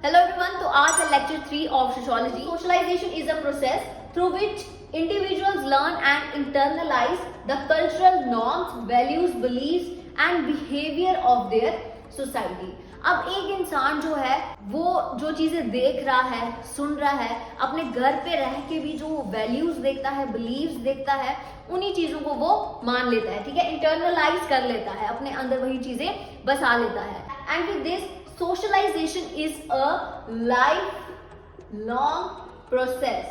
Hello everyone, तो आज है lecture 3 of sociology. Socialization is a process through which individuals learn and internalize the cultural norms, values, beliefs and behavior of their society. अब एक इंसान जो है वो जो चीजें देख रहा है, सुन रहा है, अपने घर पे रह के भी जो वैल्यूज देखता है, बिलीव्स देखता है, उन्हीं चीजों को वो मान लेता है, ठीक है, इंटरनलाइज कर लेता है, अपने अंदर वही चीजें बसा लेता है. And with this socialization is a lifelong process.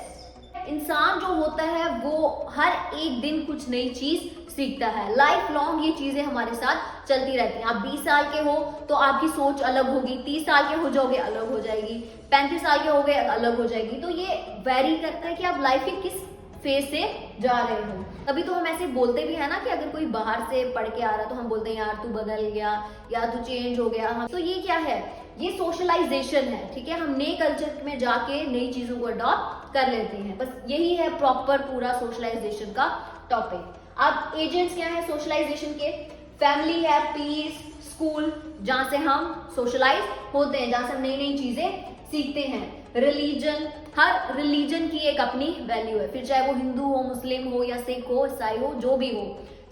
इंसान जो होता है वो हर एक दिन कुछ नई चीज सीखता है. लाइफ लॉन्ग ये चीजें हमारे साथ चलती रहती हैं. आप 20 साल के हो तो आपकी सोच अलग होगी, 30 साल के हो जाओगे अलग हो जाएगी, 35 साल के हो गए अलग हो जाएगी. तो ये वेरी करता है कि आप लाइफ के किस फेज से जा रहे हो. तभी तो हम ऐसे बोलते भी है ना कि अगर कोई बाहर से पढ़ के आ रहा तो हम बोलते हैं यार तू बदल गया या तू चेंज हो गया. तो ये क्या है, ये सोशलाइजेशन है, ठीक है. हम नए कल्चर में जाके नई चीजों को अडॉप्ट कर लेते हैं. बस यही है प्रॉपर पूरा सोशलाइजेशन का टॉपिक. अब एजेंट्स क्या है सोशलाइजेशन के? फैमिली है, पीस, स्कूल जहां से हम सोशलाइज होते हैं, जहां से हम नई नई चीजें सीखते हैं. रिलीजन, हर रिलीजन की एक अपनी वैल्यू है, फिर चाहे वो हिंदू हो, मुस्लिम हो या सिख हो, ईसाई हो, जो भी हो,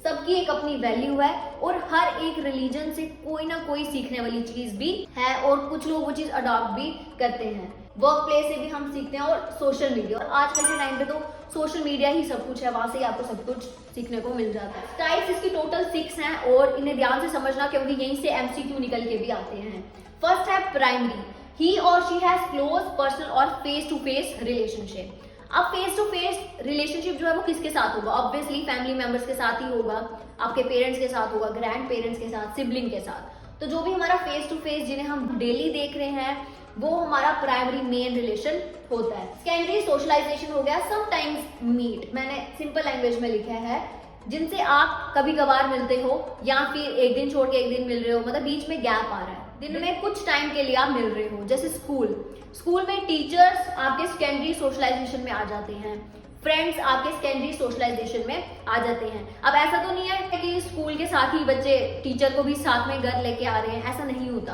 सबकी एक अपनी वैल्यू है. और हर एक रिलीजन से कोई ना कोई सीखने वाली चीज भी है और कुछ लोग वो चीज अडॉप्ट भी करते हैं. वर्क प्लेस से भी हम सीखते हैं और सोशल मीडिया. और आजकल के टाइम पे तो सोशल मीडिया ही सब कुछ है, वहां से आपको सब कुछ सीखने को मिल जाता है. टाइप्स इसकी टोटल 6 हैं और इन्हें ध्यान से समझना क्योंकि यहीं से MCQ निकल के भी आते हैं. फर्स्ट है primary. He or she has close personal और face to face relationship. अब फेस टू फेस रिलेशनशिप जो है वो किसके साथ होगा? ऑब्वियसली फैमिली मेंबर्स के साथ ही होगा, आपके पेरेंट्स के साथ होगा, ग्रैंड पेरेंट्स के साथ, सिबलिंग के साथ. तो जो भी हमारा फेस टू फेस जिन्हें हम डेली देख रहे हैं वो हमारा प्राइमरी मेन रिलेशन होता है. सेकेंडरी सोशलाइजेशन हो गया समटाइम्स मीट. मैंने सिंपल लैंग्वेज में लिखा है जिनसे आप कभी कभार मिलते हो या फिर एक दिन छोड़ के एक दिन मिल रहे हो, मतलब बीच में गैप आ रहा है, दिन में कुछ टाइम के लिए आप मिल रहे हो. जैसे स्कूल में टीचर्स आपके सेकेंडरी सोशलाइजेशन में आ जाते हैं, फ्रेंड्स आपके सेकेंडरी सोशलाइजेशन में आ जाते हैं. अब ऐसा तो नहीं है कि स्कूल के साथ ही बच्चे टीचर को भी साथ में घर लेके आ रहे हैं, ऐसा नहीं होता.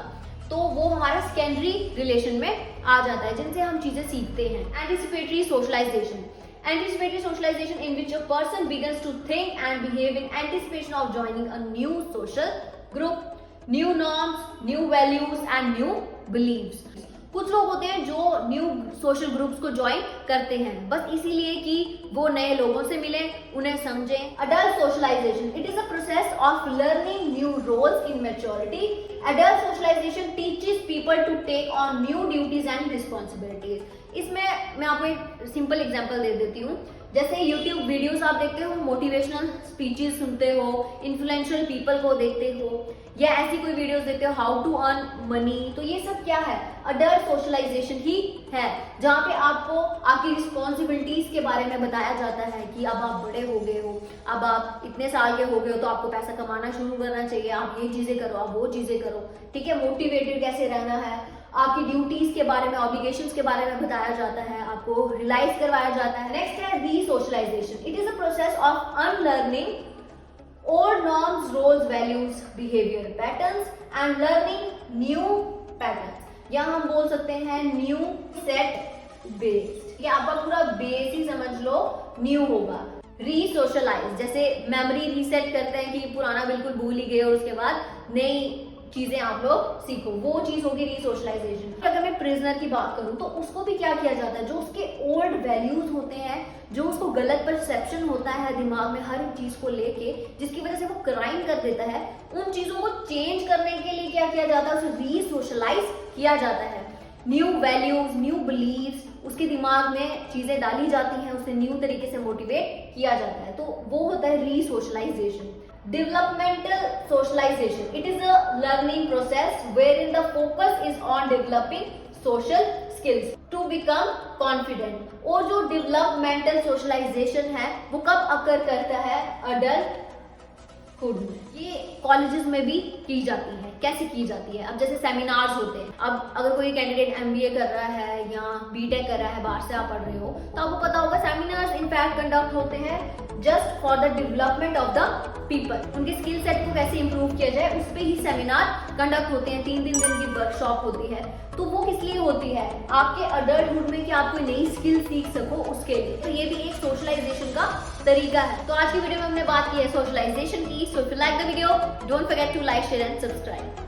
तो वो हमारा सेकेंडरी रिलेशन में आ जाता है जिनसे हम चीजें सीखते हैं. Anticipatory socialisation. Anticipatory socialization in which a person begins to think and behave in anticipation of joining a new social group, new norms, new values and new beliefs. कुछ लोग होते हैं जो न्यू सोशल ग्रुप्स को join करते हैं बस इसीलिए कि वो नए लोगों से मिलें, उन्हें समझें. Adult socialisation. It is a process of learning new roles in maturity. Adult socialisation teaches people to take on new duties and responsibilities. इसमें मैं आपको एक सिंपल एग्जांपल दे देती हूँ. जैसे YouTube वीडियोस आप देखते हो, मोटिवेशनल स्पीचेस सुनते हो, इन्फ्लुएंशियल पीपल को देखते हो या ऐसी कोई वीडियोस देखते हो हाउ टू अर्न मनी. तो ये सब क्या है? अडल्ट सोशलाइजेशन ही है, जहाँ पे आपको आपकी रिस्पॉन्सिबिलिटीज के बारे में बताया जाता है कि अब आप बड़े हो गए हो, अब आप इतने साल के हो गए हो तो आपको पैसा कमाना शुरू करना चाहिए, आप ये चीजें करो, आप वो चीजें करो, ठीक है. मोटिवेटेड कैसे रहना है, आपकी ड्यूटीज के बारे में, ऑब्लिगेशंस के बारे में बताया जाता है, आपको रियलाइज करवाया जाता है. नेक्स्ट है resocialisation. It is a process of unlearning old norms, roles, values, behaviour patterns and learning new patterns. या हम बोल सकते हैं न्यू सेट बेस्ड. ये आपका पूरा बेस ही समझ लो न्यू होगा. रीसोशलाइज जैसे मेमोरी रीसेट करते हैं कि पुराना बिल्कुल भूल ही गए और उसके बाद नई चीजें आप लोग सीखो, वो चीज होगी रीसोशलाइजेशन. अगर मैं प्रिजनर की बात करूं तो उसको भी क्या किया जाता है, जो उसके ओल्ड वैल्यूज होते हैं, जो उसको गलत परसेप्शन होता है दिमाग में हर एक चीज को लेके जिसकी वजह से वो क्राइम कर देता है, उन चीजों को चेंज करने के लिए क्या किया जाता है, उसे रीसोशलाइज किया जाता है. न्यू वैल्यूज, न्यू बिलीव्स उसके दिमाग में चीजें डाली जाती हैं, उसे न्यू तरीके से मोटिवेट किया जाता है. तो वो होता है रीसोशलाइजेशन. Developmental socialization. It is a learning process wherein the focus is on developing social skills to become confident. और जो developmental socialization है वो कब occur करता है? Adulthood में. ये कॉलेजेस में भी की जाती है. कैसे की जाती है? अब जैसे सेमिनार्स होते हैं, अब अगर कोई कैंडिडेट MBA कर रहा है या BTech कर रहा है, बाहर से आप पढ़ रहे हो तो आपको पता होगा सेमिनार्स इनफैक्ट कंडक्ट होते हैं just for the development of the people, उनके स्किल सेट को कैसे इंप्रूव किया जाए उस पे ही सेमिनार कंडक्ट होते हैं, 3 दिन की वर्कशॉप होती है। तो वो किस लिए होती है? आपके अडल्टहुड में कि आप कोई नई स्किल सीख सको उसके लिए। तो ये भी एक सोशलाइजेशन का तरीका है। तो आज की वीडियो में हमने बात की है सोशलाइजेशन की। So if you like the video, don't forget to like, share and subscribe.